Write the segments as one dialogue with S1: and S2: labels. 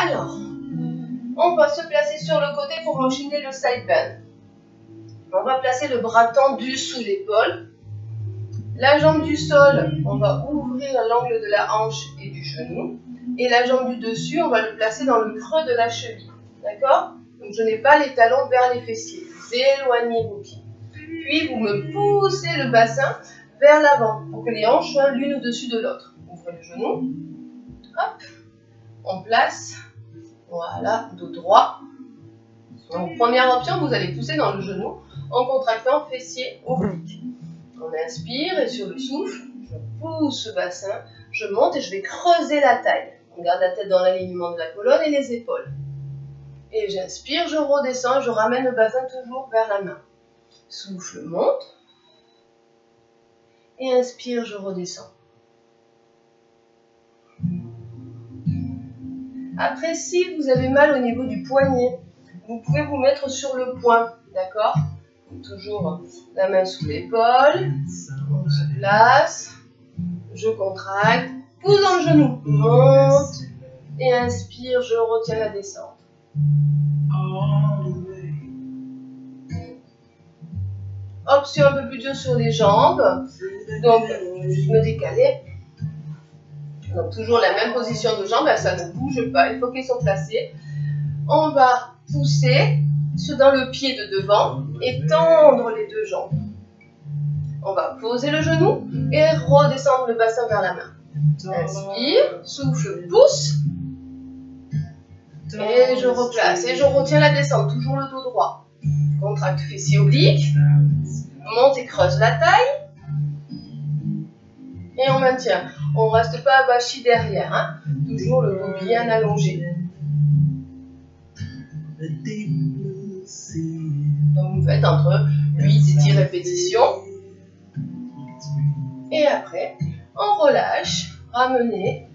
S1: Alors, on va se placer sur le côté pour enchaîner le side bend. On va placer le bras tendu sous l'épaule. La jambe du sol, on va ouvrir l'angle de la hanche et du genou. Et la jambe du dessus, on va le placer dans le creux de la cheville. D'accord? Donc je n'ai pas les talons vers les fessiers. Vous éloignez vos pieds. Puis vous me poussez le bassin vers l'avant pour que les hanches soient l'une au-dessus de l'autre. Ouvrez le genou. Hop. On place. Voilà, dos droit. Donc première option, vous allez pousser dans le genou en contractant fessier oblique. On inspire et sur le souffle, je pousse ce bassin, je monte et je vais creuser la taille. On garde la tête dans l'alignement de la colonne et les épaules. Et j'inspire, je redescends, je ramène le bassin toujours vers la main. Souffle, monte. Et inspire, je redescends. Après, si vous avez mal au niveau du poignet, vous pouvez vous mettre sur le poing, d'accord? Toujours la main sous l'épaule, on se place, je contracte, pousse dans le genou, monte, et inspire, je retiens la descente. Option un peu plus dure sur les jambes, donc je me décaler. Donc toujours la même position de jambes, ça ne bouge pas, il faut qu'ils soient placés. On va pousser dans le pied de devant et tendre les deux jambes. On va poser le genou et redescendre le bassin vers la main. Inspire, souffle, pousse. Et je replace et je retiens la descente, toujours le dos droit. Contracte fessier oblique. Monte et creuse la taille. Et on maintient. On ne reste pas avachi derrière. Hein. Toujours le dos bien allongé. Donc vous faites entre 8 et 10 répétitions. Et après, on relâche, ramenez.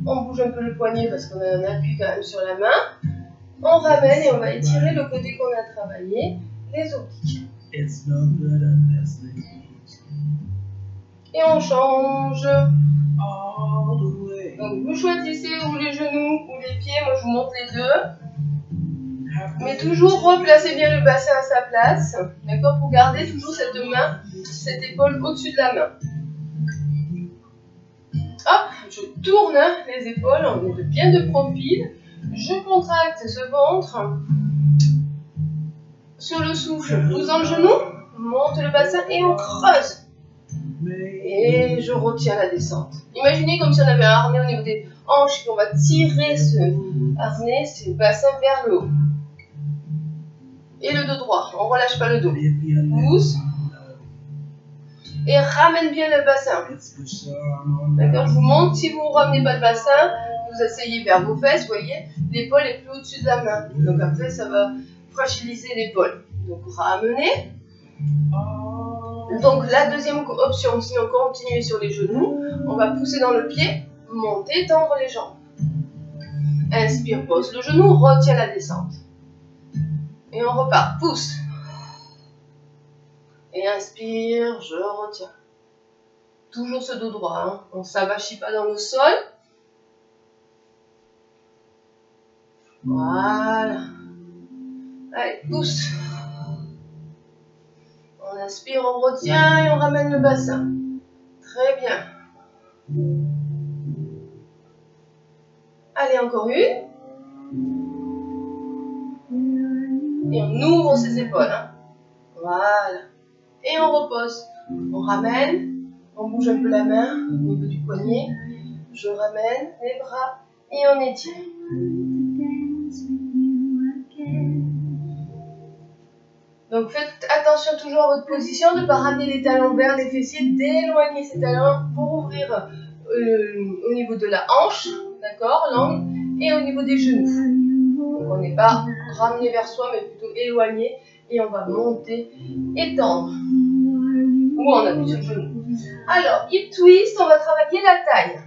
S1: On bouge un peu le poignet parce qu'on a un appui quand même sur la main. On ramène et on va étirer le côté qu'on a travaillé, les obliques. Et on change. Donc vous choisissez ou les genoux ou les pieds, moi je vous montre les deux. Mais toujours replacez bien le bassin à sa place, d'accord, pour garder toujours cette main, cette épaule au-dessus de la main. Hop, je tourne les épaules, on est bien de profil. Je contracte ce ventre. Sur le souffle, pousse dans le genou, monte le bassin et on creuse. Et je retiens la descente. Imaginez comme si on avait un harnais au niveau des hanches, qu'on va tirer ce harnais, ce bassin vers le haut. Et le dos droit, on ne relâche pas le dos. Pousse. Et ramène bien le bassin. D'accord, je vous montre, si vous ne ramenez pas le bassin, vous asseyez vers vos fesses, vous voyez, l'épaule est plus au-dessus de la main. Donc après, ça va fragiliser l'épaule. Donc ramenez. Donc la deuxième option, si on continue sur les genoux, on va pousser dans le pied, monter, tendre les jambes. Inspire, pose le genou, retiens la descente. Et on repart, pousse. Et inspire, je retiens. Toujours ce dos droit, hein. On ne s'avachit pas dans le sol. Voilà. Allez, pousse. On inspire, on retient et on ramène le bassin. Très bien. Allez, encore une. Et on ouvre ses épaules. Hein. Voilà. Et on repose. On ramène. On bouge un peu la main au niveau du poignet. Je ramène les bras et on étire. Donc faites attention toujours à votre position, de ne pas ramener les talons vers les fessiers, d'éloigner ces talons pour ouvrir au niveau de la hanche, d'accord, l'angle, et au niveau des genoux. Donc on n'est pas ramené vers soi, mais plutôt éloigné, et on va monter et tendre. Ou on appuie sur le genou. Alors, hip twist, on va travailler la taille.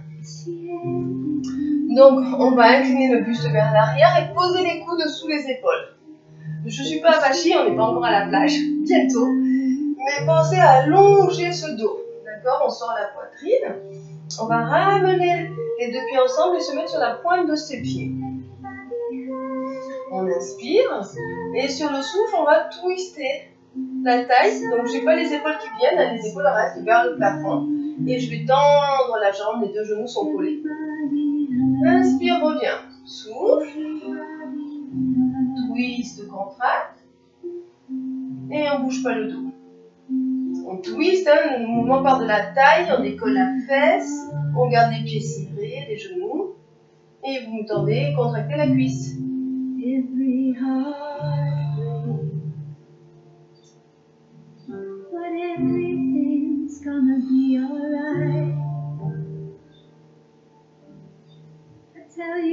S1: Donc on va incliner le buste vers l'arrière et poser les coudes sous les épaules. Je ne suis pas avachie, on n'est pas encore à la plage, bientôt. Mais pensez à allonger ce dos. D'accord, on sort la poitrine. On va ramener les deux pieds ensemble et se mettre sur la pointe de ses pieds. inspire. Et sur le souffle, on va twister la taille. Donc, j'ai pas les épaules qui viennent, les épaules restent vers le plafond. Et je vais tendre la jambe, les deux genoux sont collés. Inspire, reviens. Souffle. Twist, contracte. Et on ne bouge pas le dos. On twist, hein, le mouvement part de la taille, on décolle la fesse, on garde les pieds serrés, les genoux. Et vous me tendez, contractez la cuisse.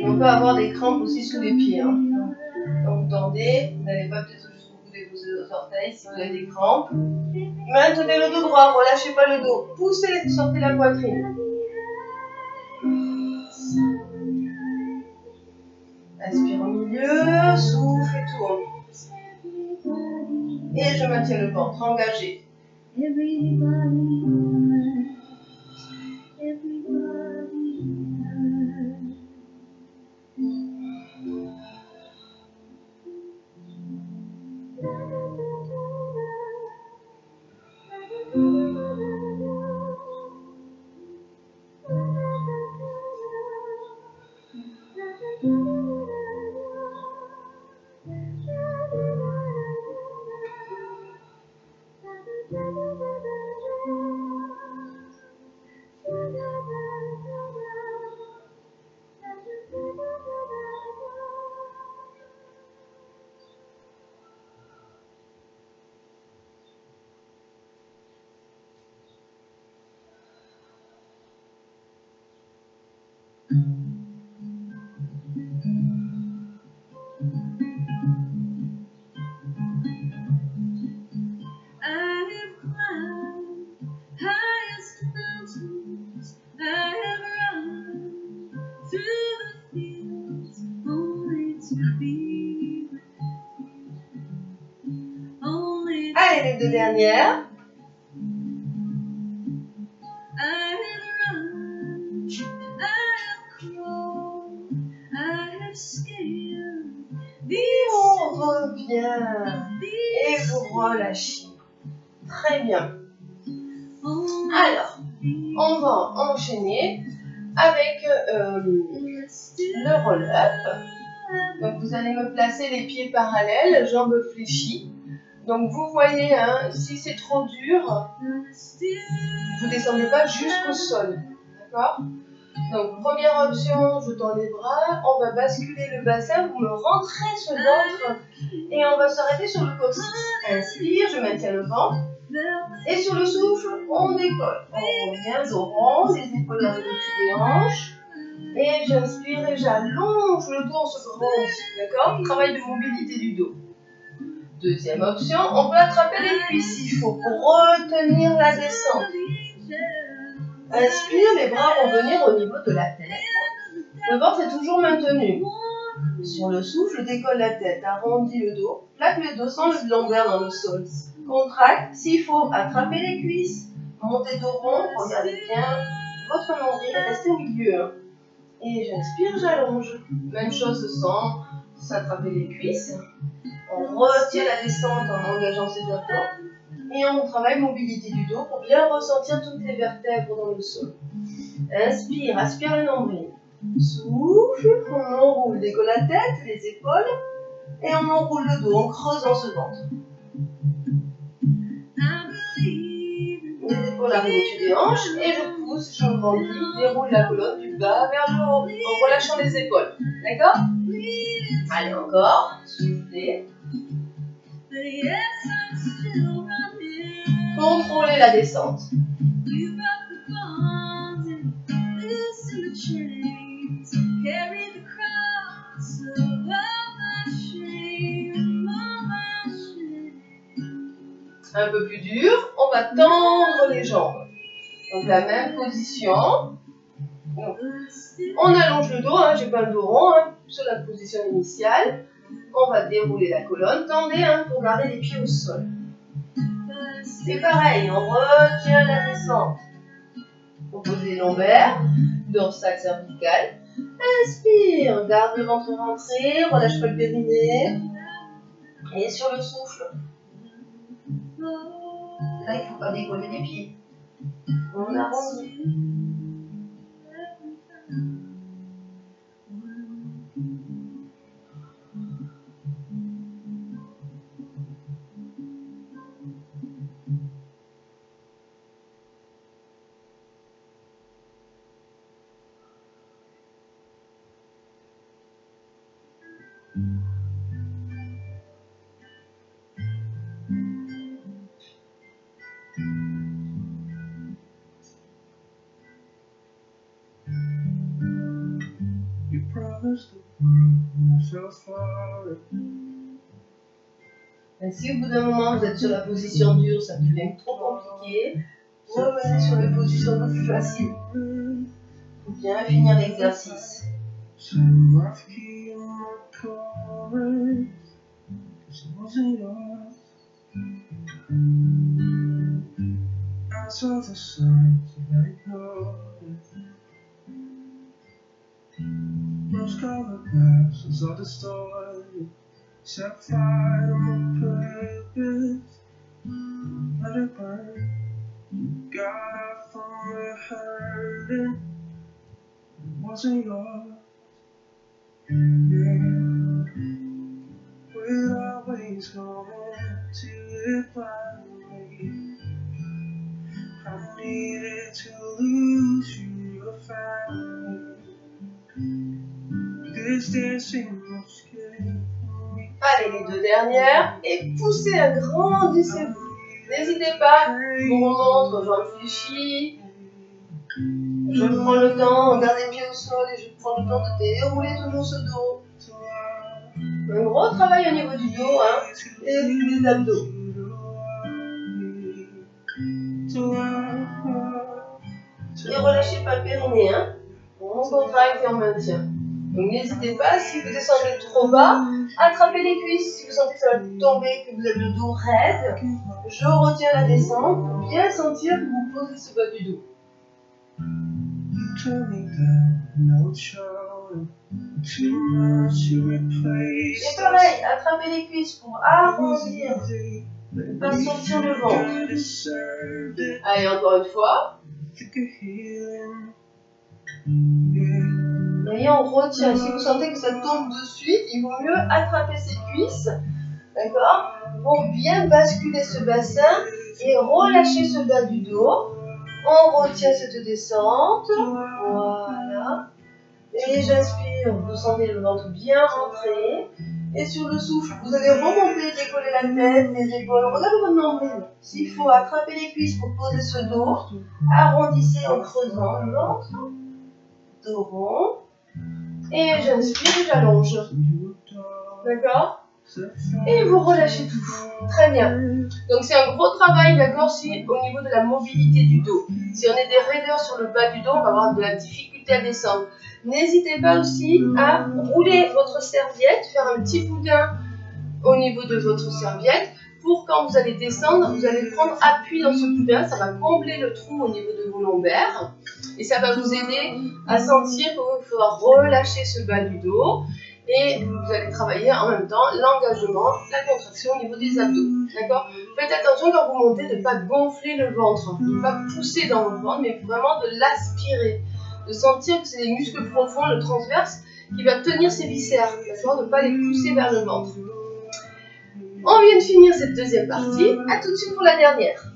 S1: On peut avoir des crampes aussi sous les pieds. Hein. Donc vous tendez, vous n'allez pas peut-être jusqu'au bout de vos orteils si vous avez des crampes. Maintenez le dos droit, relâchez pas le dos. Poussez, sortez la poitrine. Inspire au milieu, souffle et tourne. Et je maintiens le ventre engagé. Allez, les deux dernières. On revient et vous relâchez. Très bien. Alors, on va enchaîner avec le roll-up. Donc, vous allez me placer les pieds parallèles, jambes fléchies. Donc, vous voyez, hein, si c'est trop dur, vous ne descendez pas jusqu'au sol. D'accord ? Donc, première option, je tends les bras, on va basculer le bassin, vous me rentrez ce ventre et on va s'arrêter sur le coccyx. Inspire, je maintiens le ventre et sur le souffle, on décolle. On revient dos rond, les épaules vers le dessus des hanches et j'inspire et j'allonge le dos, on se grandit. D'accord ? Travail de mobilité du dos. Deuxième option, on peut attraper les cuisses s'il faut pour retenir la descente. Inspire, les bras vont venir au niveau de la tête. Le ventre est toujours maintenu. Sur le souffle, décolle la tête, arrondis le dos, plaque le dos sans le lombaire dans le sol. Contracte, s'il faut, attrapez les cuisses, montez dos rond, regardez bien votre nombril, restez au milieu. Et j'inspire, j'allonge. Même chose sans s'attraper les cuisses. On retient la descente en engageant ses abdos. Et on travaille mobilité du dos pour bien ressentir toutes les vertèbres dans le sol. Inspire, aspire le nombril. Souffle, on enroule, décolle la tête, les épaules. Et on enroule le dos, on creuse dans ce ventre. Les épaules arrivent au-dessus des hanches. Et je pousse, je grandis, déroule la colonne du bas vers le haut en relâchant les épaules. D'accord ? Allez, encore. Soufflez. Contrôlez la descente. Un peu plus dur, on va tendre les jambes. Donc la même position. Donc, on allonge le dos, hein, j'ai pas le dos rond, hein, sur la position initiale. On va dérouler la colonne, tendez hein, pour garder les pieds au sol. C'est pareil, on retient la descente. On pose les lombaires, dorsale cervicale. Inspire, garde le ventre rentré, relâche pas le périnée. Et sur le souffle. Là, il ne faut pas décoller les pieds. On arrondit. Et si au bout d'un moment vous êtes sur la position dure, ça devient trop compliqué, vous revenez sur les positions plus faciles. Il faut bien finir l'exercice.
S2: Rose-colored glasses are distorted, set fire on purpose. Let it burn. Got up from the hurting. It wasn't yours. Yeah. We'd always go into it finally. I needed to lose you, your family.
S1: Allez, les deux dernières. Et poussez, agrandissez-vous. N'hésitez pas, je vous remonte, je réfléchis. Je prends le temps, on garde les pieds au sol et je prends le temps de dérouler toujours ce dos. Un gros travail au niveau du dos, hein, et des abdos. Et relâchez pas le périnée, hein. On contracte et on maintient. Donc n'hésitez pas, si vous descendez trop bas, attrapez les cuisses. Si vous sentez que ça va tomber, que vous avez le dos raide, je retiens la descente pour bien sentir que vous posez ce bas du dos. Et pareil, attrapez les cuisses pour arrondir, ne pas sortir le ventre. Allez, encore une fois. Et on retient. Si vous sentez que ça tombe de suite, il vaut mieux attraper ses cuisses, d'accord, pour bien basculer ce bassin et relâcher ce bas du dos. On retient cette descente, voilà. Et j'inspire, vous sentez le ventre bien rentré. Et sur le souffle, vous allez remonter, décoller la tête, les épaules. Regardez votre nombril. S'il faut attraper les cuisses pour poser ce dos, arrondissez en creusant le ventre. Dos rond. Et j'inspire et j'allonge. D'accord? Et vous relâchez tout. Très bien. Donc c'est un gros travail, d'accord, si au niveau de la mobilité du dos. Si on a des raideurs sur le bas du dos, on va avoir de la difficulté à descendre. N'hésitez pas aussi à rouler votre serviette, faire un petit boudin au niveau de votre serviette pour quand vous allez descendre, vous allez prendre appui dans ce boudin, ça va combler le trou au niveau de vos lombaires et ça va vous aider à sentir qu'il faudra relâcher ce bas du dos et vous allez travailler en même temps l'engagement, la contraction au niveau des abdos. D'accord? Faites attention quand vous montez de ne pas gonfler le ventre, de ne pas pousser dans votre ventre, mais vraiment de l'aspirer. De sentir que c'est les muscles profonds, le transverse, qui va tenir ces viscères, d'accord, de ne pas les pousser vers le ventre. On vient de finir cette deuxième partie, à tout de suite pour la dernière.